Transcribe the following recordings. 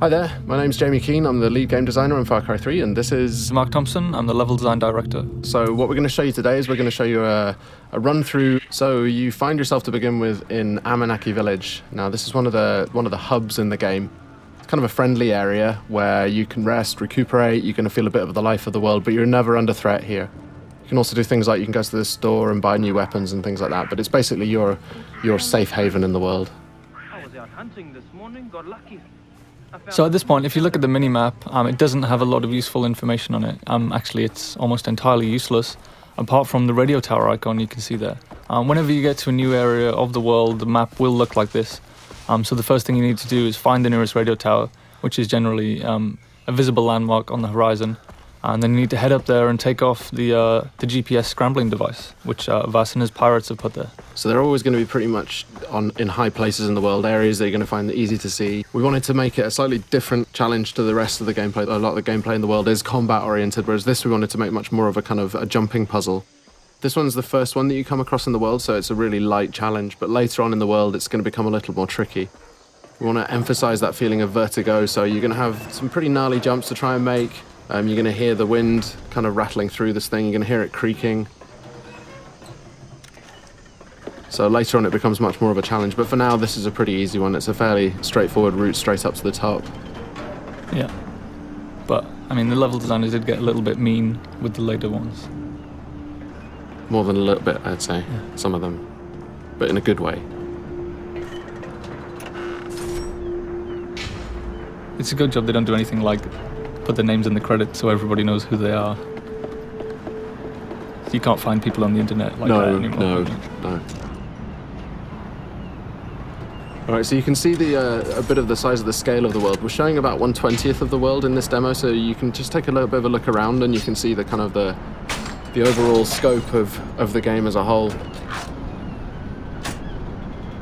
Hi there, my name's Jamie Keane, I'm the lead game designer on Far Cry 3, and this is Mark Thompson, I'm the level design director. So what we're going to show you today is we're going to show you a run through. So you find yourself to begin with in Amanaki village. Now this is one of the hubs in the game. It's kind of a friendly area where you can rest, recuperate, you're going to feel a bit of the life of the world, but you're never under threat here. You can also do things like you can go to the store and buy new weapons and things like that, but it's basically your safe haven in the world. I was out hunting this morning, got lucky. So at this point, if you look at the mini-map, it doesn't have a lot of useful information on it. Actually, it's almost entirely useless, apart from the radio tower icon you can see there. Whenever you get to a new area of the world, the map will look like this. So the first thing you need to do is find the nearest radio tower, which is generally a visible landmark on the horizon. And then you need to head up there and take off the GPS scrambling device, which Vas and his pirates have put there. So they're always going to be pretty much in high places in the world, areas that you're going to find easy to see. We wanted to make it a slightly different challenge to the rest of the gameplay. A lot of the gameplay in the world is combat oriented, whereas this we wanted to make much more of a kind of a jumping puzzle. This one's the first one that you come across in the world, so it's a really light challenge, but later on in the world it's going to become a little more tricky. We want to emphasize that feeling of vertigo, so you're going to have some pretty gnarly jumps to try and make. You're going to hear the wind kind of rattling through this thing, you're going to hear it creaking. So later on it becomes much more of a challenge, but for now this is a pretty easy one. It's a fairly straightforward route straight up to the top. Yeah. But, I mean, the level designers did get a little bit mean with the later ones. More than a little bit, I'd say, yeah. Some of them, but in a good way. It's a good job they don't do anything like put their names in the credits so everybody knows who they are. You can't find people on the internet like that anymore. No. Alright, so you can see a bit of the size of the scale of the world. We're showing about 1/20th of the world in this demo, so you can just take a little bit of a look around and you can see the kind of the overall scope of the game as a whole.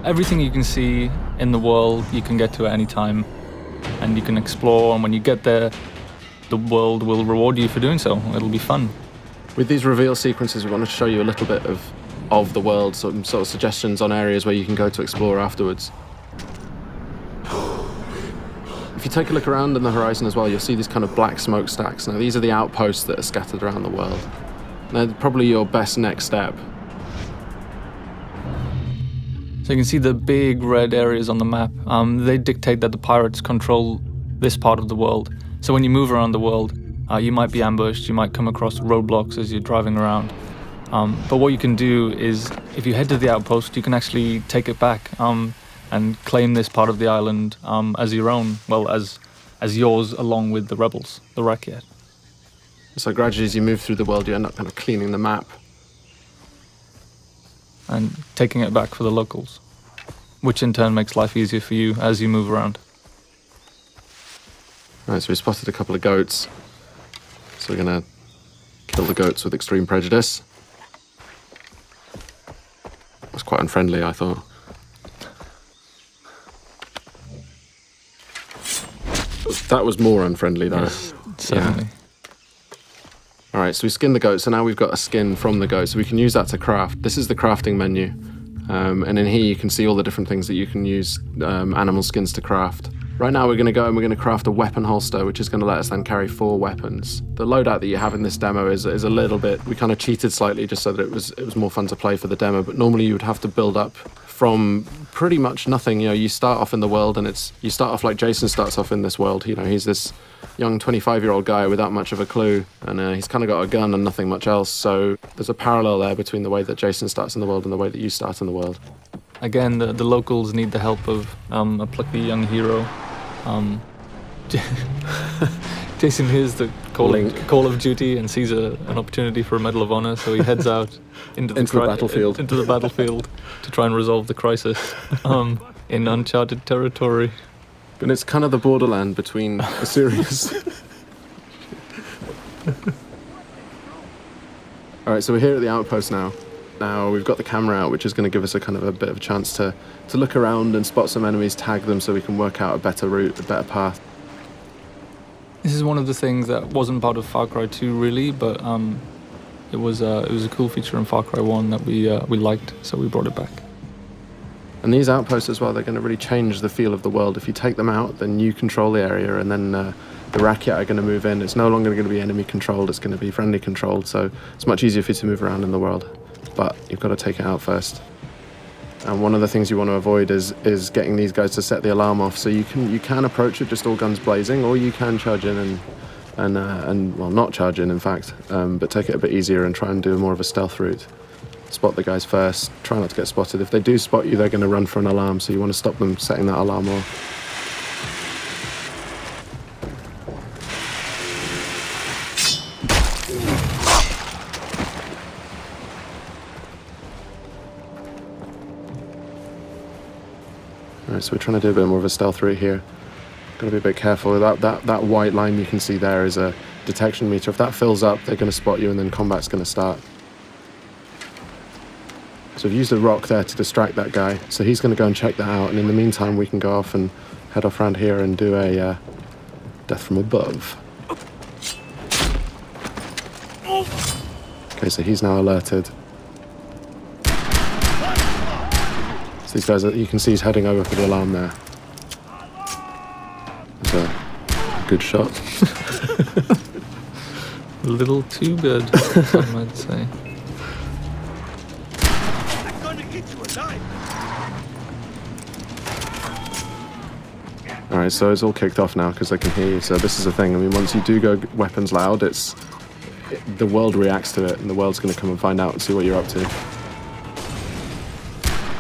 Everything you can see in the world you can get to at any time, and you can explore, and when you get there the world will reward you for doing so. It'll be fun. With these reveal sequences, we want to show you a little bit of the world, some sort of suggestions on areas where you can go to explore afterwards. If you take a look around in the horizon as well, you'll see these kind of black smokestacks. Now, these are the outposts that are scattered around the world. They're probably your best next step. So you can see the big red areas on the map. They dictate that the pirates control this part of the world. So when you move around the world, you might be ambushed, you might come across roadblocks as you're driving around. But what you can do is, if you head to the outpost, you can actually take it back and claim this part of the island as your own, well, as yours along with the rebels, the Rakyat. So gradually as you move through the world, you end up kind of cleaning the map. And taking it back for the locals, which in turn makes life easier for you as you move around. Right, so we spotted a couple of goats. So we're going to kill the goats with extreme prejudice. It was quite unfriendly, I thought. That was more unfriendly, though. Yes, certainly. Yeah. All right, so we skinned the goat, so now we've got a skin from the goat, so we can use that to craft. This is the crafting menu, and in here you can see all the different things that you can use animal skins to craft. Right now we're going to go and we're going to craft a weapon holster, which is going to let us then carry 4 weapons. The loadout that you have in this demo is a little bit, we kind of cheated slightly just so that it was more fun to play for the demo, but normally you would have to build up from pretty much nothing. You know, you start off in the world and you start off like Jason starts off in this world. You know, he's this young 25-year-old guy without much of a clue, and he's kind of got a gun and nothing much else, so there's a parallel there between the way that Jason starts in the world and the way that you start in the world. Again, the locals need the help of a plucky young hero. Jason hears the call of duty and sees an opportunity for a Medal of Honor, so he heads out into the battlefield to try and resolve the crisis in uncharted territory. And it's kind of the borderland between a serious... All right, so we're here at the outpost now. Now we've got the camera out, which is going to give us a kind of a bit of a chance to look around and spot some enemies, tag them so we can work out a better route, a better path. This is one of the things that wasn't part of Far Cry 2 really, but it was a cool feature in Far Cry 1 that we liked, so we brought it back. And these outposts as well, they're going to really change the feel of the world. If you take them out, then you control the area, and then the Rakyat are going to move in. It's no longer going to be enemy controlled, it's going to be friendly controlled, so it's much easier for you to move around in the world. But you've got to take it out first. And one of the things you want to avoid is getting these guys to set the alarm off. So you can approach it just all guns blazing, or you can charge in and well, not charge in fact, but take it a bit easier and try and do more of a stealth route. Spot the guys first, try not to get spotted. If they do spot you, they're going to run for an alarm, so you want to stop them setting that alarm off. Alright, so we're trying to do a bit more of a stealth route here. Got to be a bit careful. That white line you can see there is a detection meter. If that fills up, they're going to spot you and then combat's going to start. So I've used a rock there to distract that guy. So he's going to go and check that out. And in the meantime, we can go off and head off around here and do a death from above. Okay, so he's now alerted. So these guys, you can see he's heading over for the alarm there. That's a good shot. A little too good, some might say. I'm gonna get you alive. Alright, so it's all kicked off now because they can hear you. So this is the thing. I mean, once you do go weapons loud, the world reacts to it, and the world's going to come and find out and see what you're up to.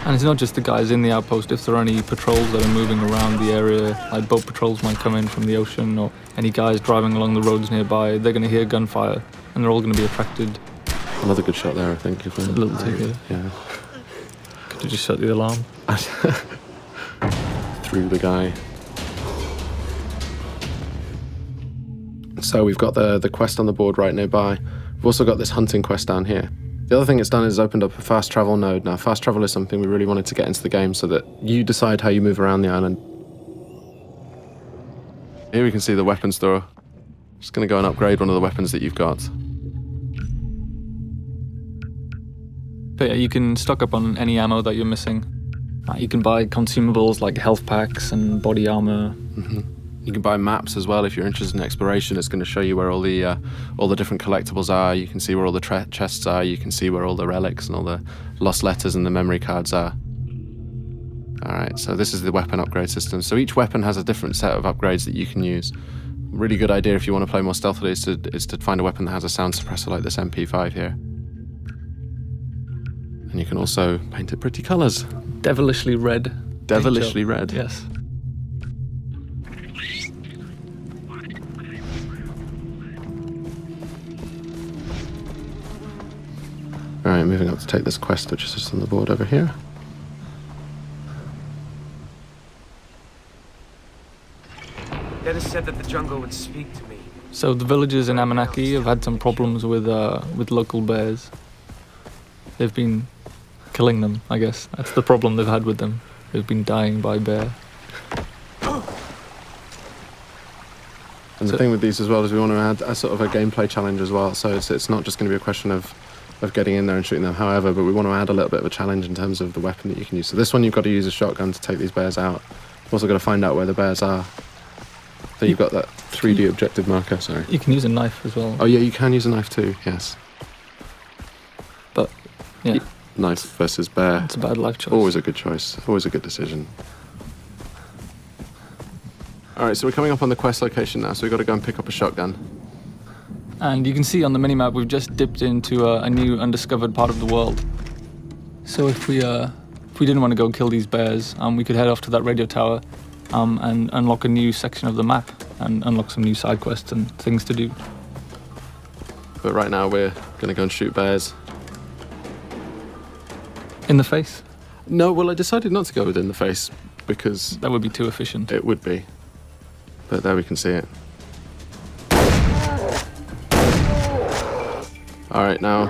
And it's not just the guys in the outpost. If there are any patrols that are moving around the area, like boat patrols might come in from the ocean, or any guys driving along the roads nearby, they're going to hear gunfire, and they're all going to be attracted. Another good shot there, I think. If a little too good. Yeah. Could you just set the alarm? Through the guy. So we've got the quest on the board right nearby. We've also got this hunting quest down here. The other thing it's done is opened up a fast travel node. Now, fast travel is something we really wanted to get into the game so that you decide how you move around the island. Here we can see the weapon store. Just going to go and upgrade one of the weapons that you've got. But yeah, you can stock up on any ammo that you're missing. You can buy consumables like health packs and body armor. Mm-hmm. You can buy maps as well if you're interested in exploration. It's going to show you where all the different collectibles are. You can see where all the chests are. You can see where all the relics and all the lost letters and the memory cards are. Alright, so this is the weapon upgrade system. So each weapon has a different set of upgrades that you can use. Really good idea if you want to play more stealthily is to find a weapon that has a sound suppressor like this MP5 here. And you can also paint it pretty colours. Devilishly red. Devilishly red. Yes. Alright, moving up to take this quest, which is just on the board over here. Dennis said that the jungle would speak to me. So the villagers in Amanaki have had some problems with local bears. They've been killing them, I guess. That's the problem they've had with them. They've been dying by bear. And the thing with these as well is we want to add a sort of a gameplay challenge as well. So it's not just going to be a question of getting in there and shooting them, however, but we want to add a little bit of a challenge in terms of the weapon that you can use. So this one, you've got to use a shotgun to take these bears out. You've also got to find out where the bears are. So you've got that 3D objective marker, sorry. You can use a knife as well. Oh yeah, you can use a knife too, yes. But, yeah. Knife versus bear. It's a bad life choice. Always a good choice, always a good decision. Alright, so we're coming up on the quest location now, so we've got to go and pick up a shotgun. And you can see on the minimap we've just dipped into a new undiscovered part of the world. So if we didn't want to go kill these bears, we could head off to that radio tower and unlock a new section of the map and unlock some new side quests and things to do. But right now we're going to go and shoot bears. In the face? No, well I decided not to go within the face because... That would be too efficient. It would be. But there we can see it. Alright, now,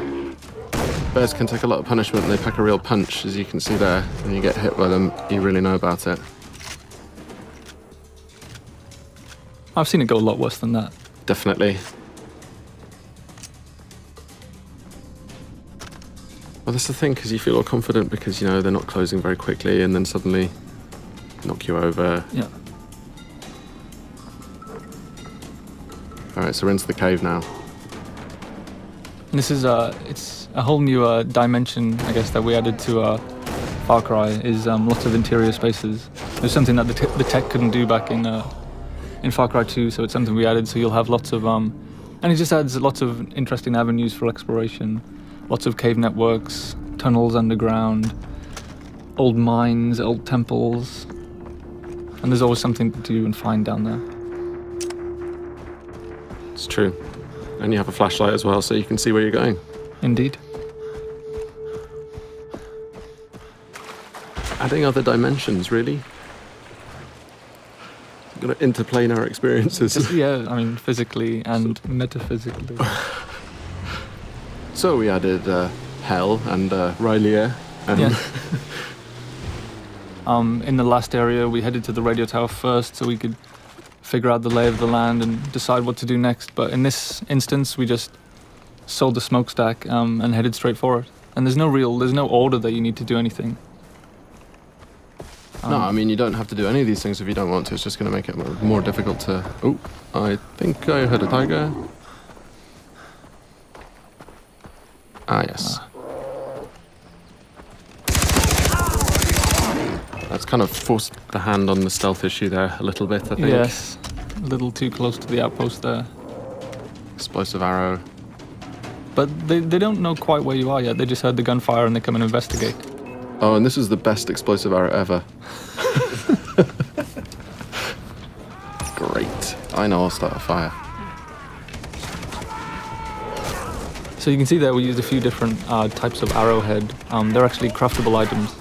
bears can take a lot of punishment and they pack a real punch, as you can see there. When you get hit by them, you really know about it. I've seen it go a lot worse than that. Definitely. Well, that's the thing, because you feel all confident because, you know, they're not closing very quickly and then suddenly knock you over. Yeah. All right, so we're into the cave now. And this is it's a whole new dimension, I guess, that we added to Far Cry, is lots of interior spaces. There's something that the tech couldn't do back in Far Cry 2, so it's something we added, so you'll have lots of... and it just adds lots of interesting avenues for exploration. Lots of cave networks, tunnels underground, old mines, old temples. And there's always something to do and find down there. It's true. And you have a flashlight as well, so you can see where you're going. Indeed. Adding other dimensions, really? Got to interplane our experiences. Yeah, I mean, physically and metaphysically. So we added hell and Linie. And Yeah. In the last area, we headed to the radio tower first so we could figure out the lay of the land and decide what to do next. But in this instance, we just sold the smokestack and headed straight for it. And there's no order that you need to do anything. No, I mean, you don't have to do any of these things if you don't want to. It's just going to make it more difficult to... Oh, I think I heard a tiger. Ah, yes. That's kind of forced the hand on the stealth issue there a little bit, I think. Yes, a little too close to the outpost there. Explosive arrow. But they don't know quite where you are yet. They just heard the gunfire and they come and investigate. Oh, and this is the best explosive arrow ever. Great. I know I'll start a fire. So you can see there we used a few different types of arrowhead. They're actually craftable items.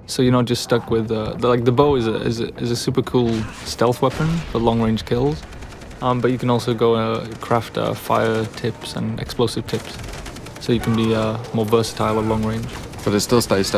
So you're not just stuck with the bow is a super cool stealth weapon for long range kills. But you can also go craft fire tips and explosive tips. So you can be more versatile at long range. But it still stays